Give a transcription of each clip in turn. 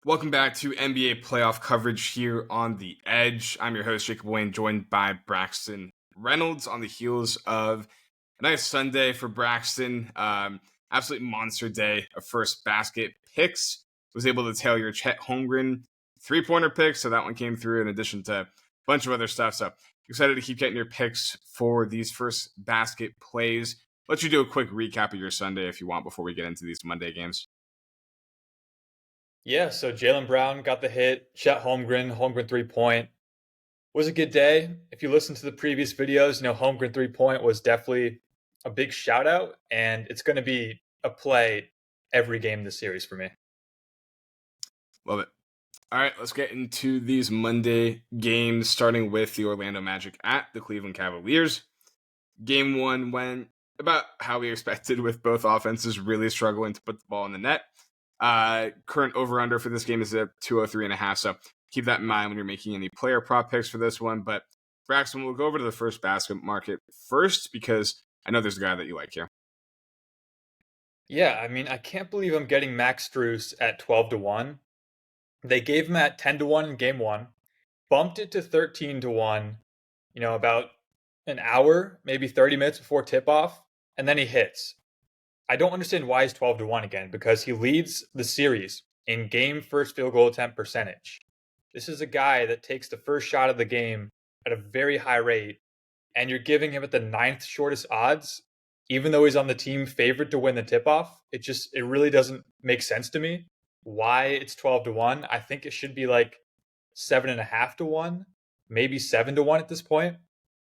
Welcome back to NBA playoff coverage here on The Edge. I'm your host, Jacob Wayne, joined by Braxton Reynolds on the heels of a nice Sunday for Braxton. Absolute monster day of first basket picks. Was able to tail your Chet Holmgren three-pointer pick, so that one came through in addition to a bunch of other stuff. So excited to keep getting your picks for these first basket plays. Let you do a quick recap of your Sunday if you want before we get into these Monday games. Yeah, so Jalen Brown got the hit. Chet Holmgren 3-point. Was a good day. If you listen to the previous videos, Holmgren 3-point was definitely a big shout out, and it's going to be a play every game this series for me. Love it. All right, let's get into these Monday games, starting with the Orlando Magic at the Cleveland Cavaliers. Game one went about how we expected, with both offenses really struggling to put the ball in the net. Current over-under for this game is at 203.5, so keep that in mind when you're making any player prop picks for this one. But Braxton, we'll go over to the first basket market first because I know there's a guy that you like here. Yeah, I mean, I can't believe I'm getting Max Strus at 12-1. They gave him at 10-1 in game one, bumped it to 13-1, about an hour, maybe 30 minutes before tip off, and then he hits. I don't understand why he's 12-1 again, because he leads the series in game first field goal attempt percentage. This is a guy that takes the first shot of the game at a very high rate, and you're giving him at the ninth shortest odds, even though he's on the team favored to win the tip off. It really doesn't make sense to me why it's 12-1. I think it should be like 7.5-1, maybe 7-1 at this point.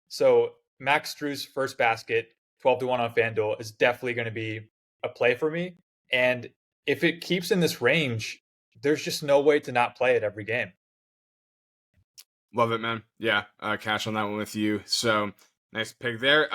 So Max Strus first basket, 12-1 on FanDuel is definitely going to be a play for me. And if it keeps in this range, there's just no way to not play it every game. Love it, man. Yeah, cash on that one with you. So nice pick there.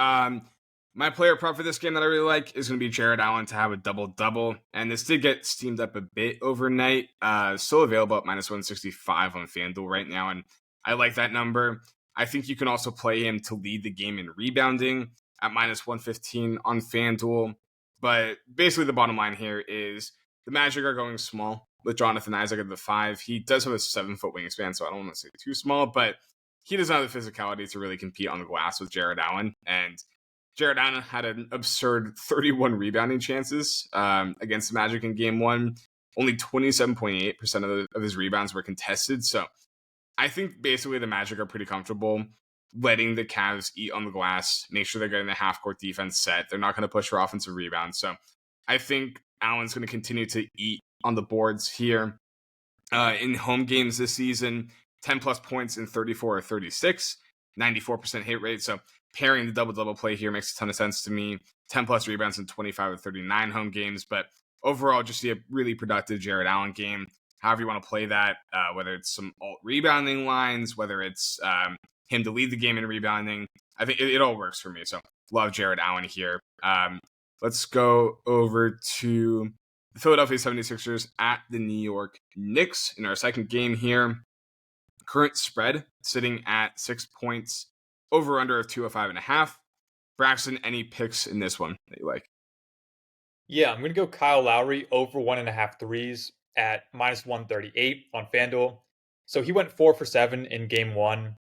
My player prop for this game that I really like is going to be Jared Allen to have a double-double. And this did get steamed up a bit overnight. Still available at minus 165 on FanDuel right now. And I like that number. I think you can also play him to lead the game in rebounding at minus 115 on FanDuel. But basically the bottom line here is the Magic are going small with Jonathan Isaac at the 5. He does have a 7-foot wingspan, so I don't want to say too small, but he doesn't have the physicality to really compete on the glass with Jared Allen. And Jared Allen had an absurd 31 rebounding chances against the Magic in game one. Only 27.8% of his rebounds were contested. So I think basically the Magic are pretty comfortable letting the Cavs eat on the glass, make sure they're getting the half-court defense set. They're not going to push for offensive rebounds. So I think Allen's going to continue to eat on the boards here. In home games this season, 10-plus points in 34 or 36, 94% hit rate. So pairing the double-double play here makes a ton of sense to me. 10-plus rebounds in 25 or 39 home games. But overall, just see a really productive Jared Allen game. However you want to play that, whether it's some alt rebounding lines, whether it's him to lead the game in rebounding, I think it all works for me. So love Jared Allen here. Let's go over to the Philadelphia 76ers at the New York Knicks in our second game here. Current spread sitting at 6 points, over under of 205.5. Braxton, any picks in this one that you like? Yeah, I'm going to go Kyle Lowry over 1.5 threes at minus 138 on FanDuel. So he went 4 for 7 in game one.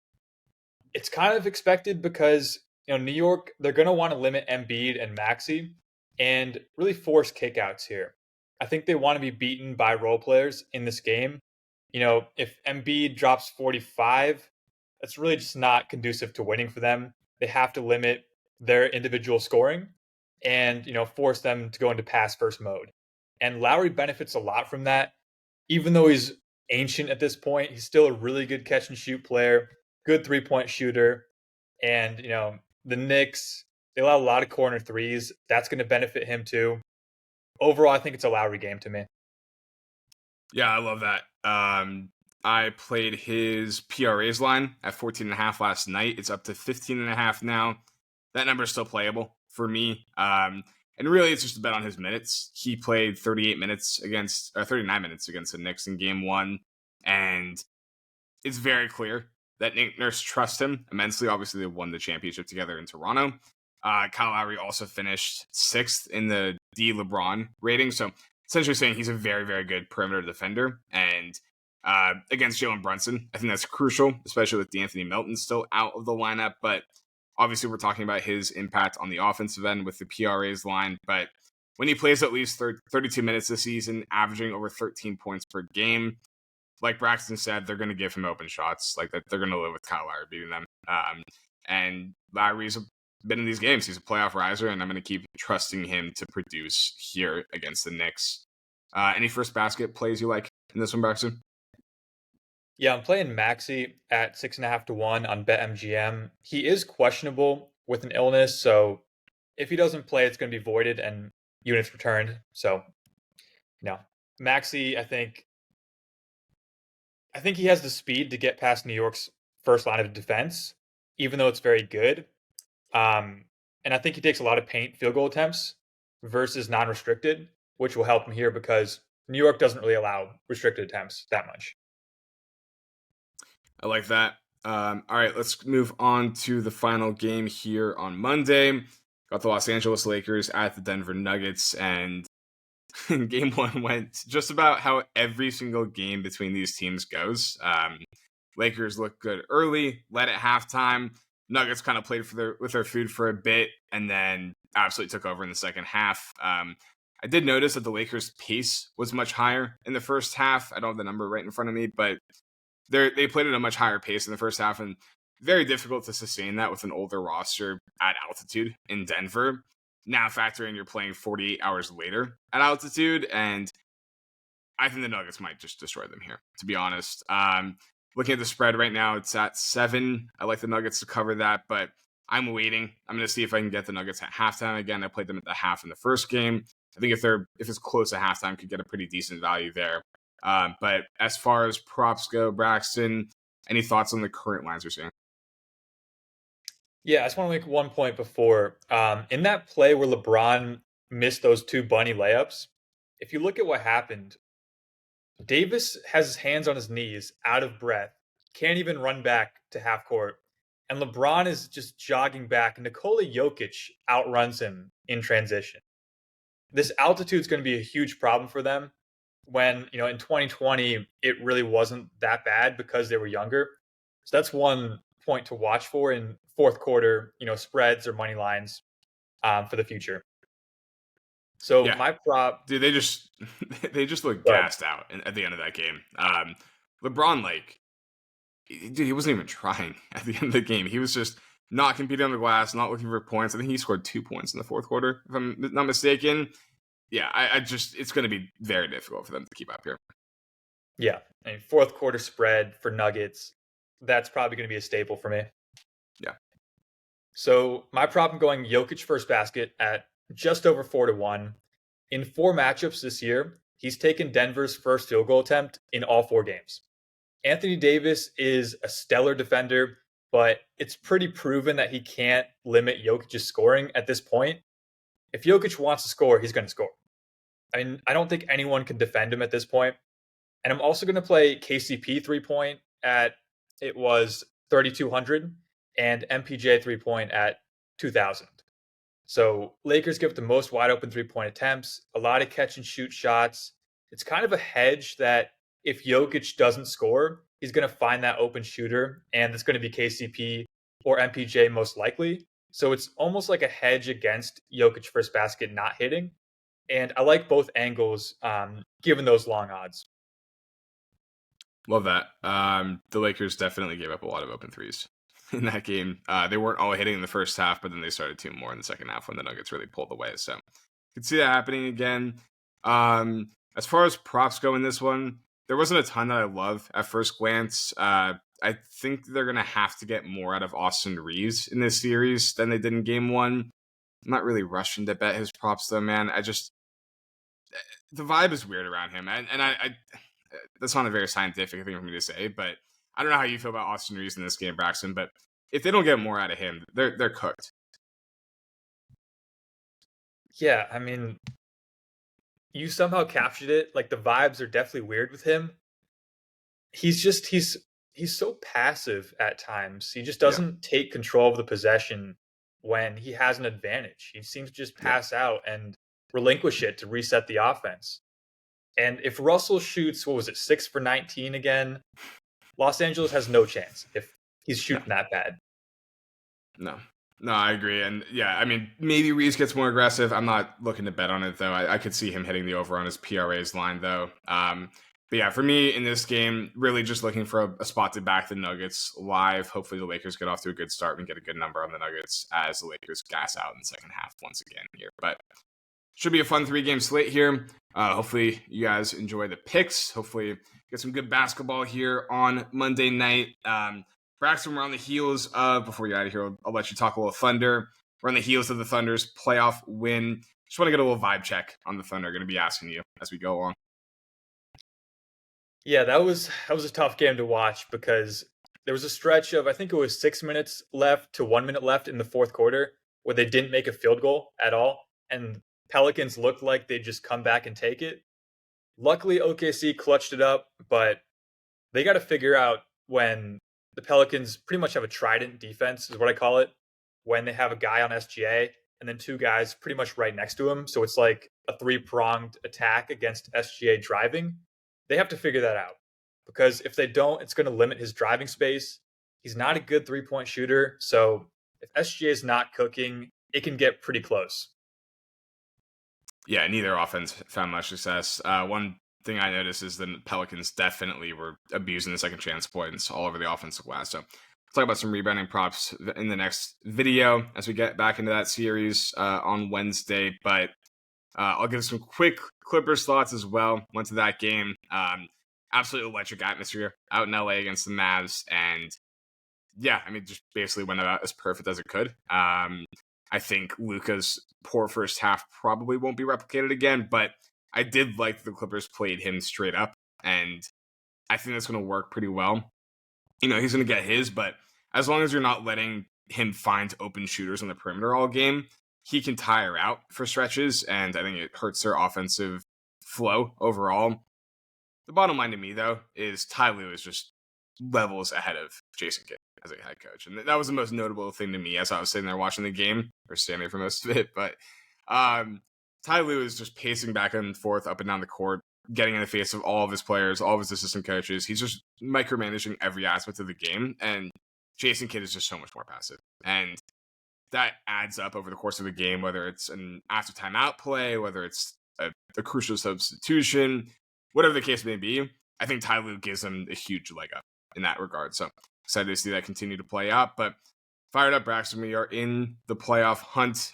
It's kind of expected because, New York, they're going to want to limit Embiid and Maxey and really force kickouts here. I think they want to be beaten by role players in this game. If Embiid drops 45, that's really just not conducive to winning for them. They have to limit their individual scoring and, force them to go into pass first mode. And Lowry benefits a lot from that. Even though he's ancient at this point, he's still a really good catch and shoot player, good 3-point shooter. And, the Knicks, they allow a lot of corner threes. That's going to benefit him too. Overall, I think it's a Lowry game to me. Yeah, I love that. I played his PRAs line at 14.5 last night. It's up to 15.5 now. That number is still playable for me. And really, it's just a bet on his minutes. He played 39 minutes against the Knicks in game one. And it's very clear that Nick Nurse trusts him immensely. Obviously, they won the championship together in Toronto. Kyle Lowry also finished 6th in the D LeBron rating. So essentially saying he's a very, very good perimeter defender. And against Jalen Brunson, I think that's crucial, especially with D'Anthony Melton still out of the lineup. But obviously, we're talking about his impact on the offensive end with the PRA's line. But when he plays at least 32 minutes this season, averaging over 13 points per game, like Braxton said, they're going to give him open shots. Like that, they're going to live with Kyle Lowry beating them. And Lowry's been in these games. He's a playoff riser, and I'm going to keep trusting him to produce here against the Knicks. Any first basket plays you like in this one, Braxton? Yeah, I'm playing Maxi at 6.5 to 1 on BetMGM. He is questionable with an illness, so if he doesn't play, it's going to be voided and units returned. So, Maxi, I think he has the speed to get past New York's first line of defense, even though it's very good. And I think he takes a lot of paint field goal attempts versus non-restricted, which will help him here because New York doesn't really allow restricted attempts that much. I like that. All right, let's move on to the final game here on Monday. Got the Los Angeles Lakers at the Denver Nuggets, and game one went just about how every single game between these teams goes. Lakers looked good early, led at halftime. Nuggets kind of played with their food for a bit, and then absolutely took over in the second half. I did notice that the Lakers' pace was much higher in the first half. I don't have the number right in front of me, but they played at a much higher pace in the first half, and very difficult to sustain that with an older roster at altitude in Denver. Now factor in you're playing 48 hours later at altitude, and I think the Nuggets might just destroy them here, to be honest. Looking at the spread right now, it's at 7. I like the Nuggets to cover that, but I'm waiting. I'm going to see if I can get the Nuggets at halftime again. I played them at the half in the first game. I think if it's close to halftime, could get a pretty decent value there. But as far as props go, Braxton, any thoughts on the current lines we're seeing? Yeah, I just want to make one point before. In that play where LeBron missed those 2 bunny layups, if you look at what happened, Davis has his hands on his knees, out of breath, can't even run back to half court. And LeBron is just jogging back. Nikola Jokic outruns him in transition. This altitude is going to be a huge problem for them when, in 2020, it really wasn't that bad because they were younger. So that's one point to watch for in fourth quarter, spreads or money lines for the future. So Yeah. my prop, dude, they just look gassed out at the end of that game. LeBron, dude, he wasn't even trying at the end of the game. He was just not competing on the glass, not looking for points. I think he scored 2 points in the fourth quarter, if I'm not mistaken. Yeah, it's going to be very difficult for them to keep up here. Yeah, fourth quarter spread for Nuggets, that's probably going to be a staple for me. Yeah. So my prop, I'm going Jokic first basket at just over 4 to 1. In 4 matchups this year, he's taken Denver's first field goal attempt in all 4 games. Anthony Davis is a stellar defender, but it's pretty proven that he can't limit Jokic's scoring at this point. If Jokic wants to score, he's going to score. I mean, I don't think anyone can defend him at this point. And I'm also going to play KCP 3-point at, it was 3,200, and MPJ 3-point at 2,000. So Lakers give the most wide open 3-point attempts, a lot of catch and shoot shots. It's kind of a hedge that if Jokic doesn't score, he's going to find that open shooter, and it's going to be KCP or MPJ most likely. So it's almost like a hedge against Jokic first basket not hitting. And I like both angles given those long odds. Love that. The Lakers definitely gave up a lot of open threes in that game. They weren't all hitting in the first half, but then they started to more in the second half when the Nuggets really pulled away. So you could see that happening again. As far as props go in this one, there wasn't a ton that I love at first glance. I think they're going to have to get more out of Austin Reeves in this series than they did in game one. I'm not really rushing to bet his props though, man. The vibe is weird around him. And I that's not a very scientific thing for me to say, but I don't know how you feel about Austin Reeves in this game, Braxton, but if they don't get more out of him, they're cooked. Yeah, I mean, you somehow captured it. Like, the vibes are definitely weird with him. He's so passive at times. He just doesn't take control of the possession when he has an advantage. He seems to just pass out and relinquish it to reset the offense. And if Russell shoots, 6 for 19 again, Los Angeles has no chance if he's No, shooting that bad. no, I agree. And yeah, I mean, maybe Reese gets more aggressive. I'm not looking to bet on it, though. I could see him hitting the over on his PRA's line, though. But yeah, for me in this game, really just looking for a spot to back the Nuggets live. Hopefully the Lakers get off to a good start and get a good number on the Nuggets as the Lakers gas out in the second half once again here. But should be a fun 3-game slate here. Hopefully you guys enjoy the picks. Hopefully get some good basketball here on Monday night. Braxton, we're on the heels of, before we get out of here, I'll let you talk a little Thunder. We're on the heels of the Thunder's playoff win. Just want to get a little vibe check on the Thunder. Going to be asking you as we go along. Yeah, that was a tough game to watch because there was a stretch of, I think it was 6 minutes left to 1 minute left in the fourth quarter where they didn't make a field goal at all. And Pelicans looked like they'd just come back and take it. Luckily, OKC clutched it up, but they got to figure out when the Pelicans pretty much have a trident defense, is what I call it, when they have a guy on SGA and then 2 guys pretty much right next to him. So it's like a 3-pronged attack against SGA driving. They have to figure that out because if they don't, it's going to limit his driving space. He's not a good 3-point shooter. So if SGA is not cooking, it can get pretty close. Yeah, neither offense found much success. One thing I noticed is the Pelicans definitely were abusing the second chance points all over the offensive glass. So we'll talk about some rebounding props in the next video as we get back into that series on Wednesday. But I'll give some quick Clippers thoughts as well. Went to that game. Absolutely electric atmosphere out in LA against the Mavs. And yeah, I mean, just basically went about as perfect as it could. I think Luka's poor first half probably won't be replicated again, but I did like that the Clippers played him straight up, and I think that's going to work pretty well. You know, he's going to get his, but as long as you're not letting him find open shooters on the perimeter all game, he can tire out for stretches, and I think it hurts their offensive flow overall. The bottom line to me, though, is Ty Lue is just levels ahead of Jason Kidd as a head coach. And that was the most notable thing to me as I was sitting there watching the game, or standing there for most of it. But Ty Lue is just pacing back and forth up and down the court, getting in the face of all of his players, all of his assistant coaches. He's just micromanaging every aspect of the game. And Jason Kidd is just so much more passive. And that adds up over the course of the game, whether it's an after timeout play, whether it's a crucial substitution, whatever the case may be. I think Ty Lue gives him a huge leg up in that regard. So excited to see that continue to play out. But fired up, Braxton. We are in the playoff hunt.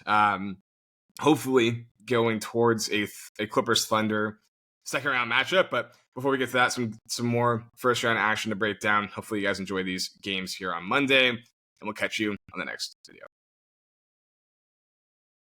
Hopefully going towards a Clippers Thunder second round matchup. But before we get to that, some more first round action to break down. Hopefully you guys enjoy these games here on Monday, and we'll catch you on the next video.